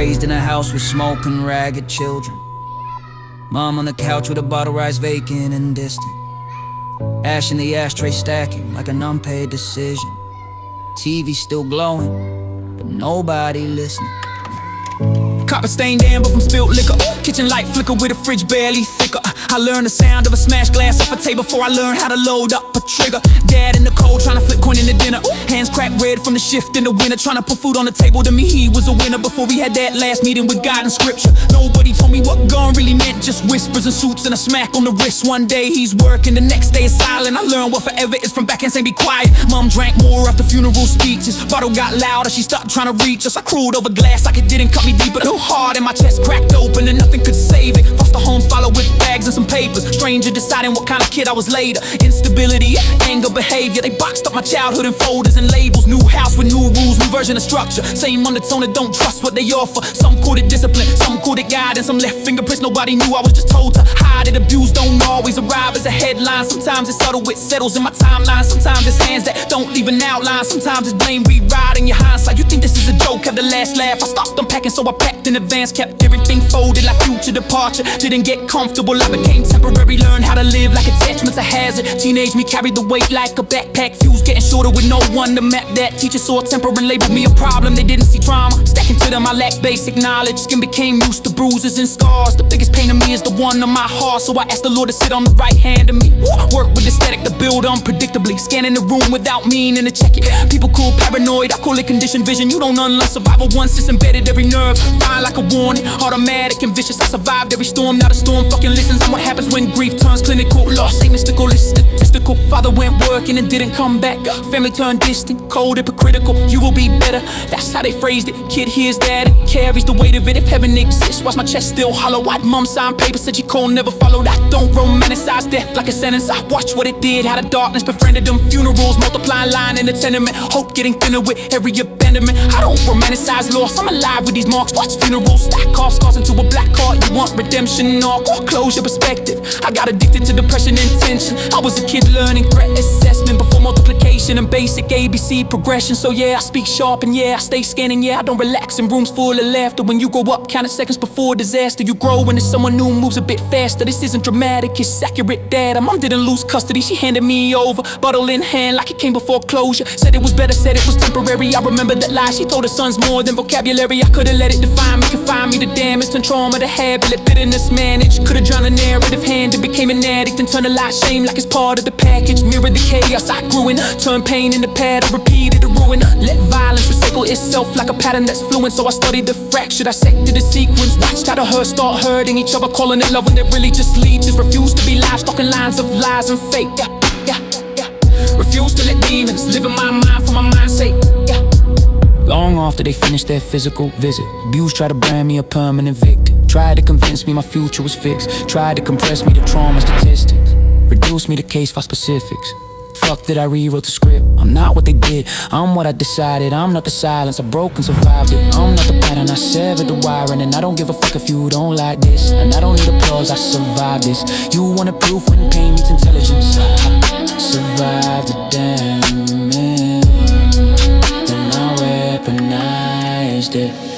Raised in a house with smoking ragged children. Mom on the couch with a bottle rise vacant and distant. Ash in the ashtray stacking like an unpaid decision. TV still glowing, but nobody listening. Copper stained amber from spilled liquor. Kitchen light flicker with a fridge barely thicker. I learned the sound of a smashed glass off a table before I learned how to load up a trigger. Dad in the cold trying to flip coin into dinner. Hands cracked red from the shift in the winter. Trying to put food on the table, to me he was a winner. Before we had that last meeting with God and scripture, nobody told me what gun really meant. Just whispers and suits and a smack on the wrist. One day he's working, the next day is silent. I learned what forever is from backhand saying be quiet. Mom drank more after funeral speeches. Bottle got louder, she stopped trying to reach us. I crawled over glass like it didn't cut me deep, but no heart in my chest cracked open and nothing could save it. Foster home followed with bags and some papers. Stranger deciding what kind of kid I was later. Instability, anger, behavior. They boxed up my childhood in folders and labels. New house with new rules, new version of structure. Same undertone that don't trust what they offer. Some called it discipline, some called it guidance. Some left fingerprints nobody knew. I was just told to hide it. Abuse don't always arrive as a headline. Sometimes it's subtle, it settles in my timeline. Sometimes it's hands that don't leave an outline. Sometimes it's blame rewriting your hindsight. You think this is a joke, have the last laugh. I stopped unpacking so I packed in advance. Kept everything folded like future departure. Didn't get comfortable, I became temporary. Learned how to live like attachment's a hazard. Teenage me carried the weight like a backpack. Fuse getting shorter with no one to map that. Teacher saw temper and labeled me a problem. They didn't see trauma. Stacking to them, I lacked basic knowledge. Skin became used to bruises and scars. The biggest pain to me is the one on my heart. So I asked the Lord to sit on the right hand of me. Work with aesthetic to build unpredictably. Scanning the room without meaning to check it. People call paranoid, I call it conditioned vision. You don't unlearn survival once it's embedded every nerve. Fire like a warning, automatic and vicious. I survived every storm, now the storm fucking listens. I'm what happens when grief turns clinical. Loss ain't mystical, it's statistical. Father went working and didn't come back. Family turned distant, cold, hypocritical. You will be better, that's how they phrased it. Kid hears that and carries the weight of it. If heaven exists, why's my chest still hollow? Why'd mom sign paper, said she cold, never followed. I don't romanticize death like a sentence. I watch what it did, how the darkness befriended them. Funerals, multiplying line in the tenement. Hope getting thinner with every abandonment. I don't romanticize loss, I'm alive with these marks. Watch funerals, stack off scars into a Blackheart. You want redemption or close your perspective. I got addicted to depression and tension. I was a kid learning threat assessment before multiplication and basic ABC progression. So yeah, I speak sharp and yeah, I stay scanning. Yeah, I don't relax in rooms full of laughter. When you grow up, counting seconds before disaster. You grow when there's someone new moves a bit faster. This isn't dramatic, it's accurate data. Mom didn't lose custody, she handed me over, bottle in hand like it came before closure. Said it was better, said it was temporary. I remember that lie, she told her sons more than vocabulary. I could've let it define me, confine me to damage, turn trauma to habit, let bitterness manage. Could've drowned a narrative hand, it became an addict. Internalized shame like it's part of the package. Mirrored the chaos I grew in, turned pain into pattern, repeated the ruin. Let violence recycle itself like a pattern that's fluent. So I studied the fracture, dissected the sequence. Watched how the hurt start hurting each other, calling it love when it really just leads. Just refuse to be livestock in lines of lies and fake. Refuse to let demons live in my mind for my mind's sake. Long after they finished their physical visit, abuse tried to brand me a permanent victim. Tried to convince me my future was fixed. Tried to compress me to trauma statistics. Reduce me to case file specifics. Fuck that I rewrote the script. I'm not what they did, I'm what I decided. I'm not the silence, I broke and survived it. I'm not the pattern, I severed the wiring. And I don't give a fuck if you don't like this. And I don't need applause, I survived this. You wanted proof when pain meets intelligence. I survived the damage, then I weaponized it.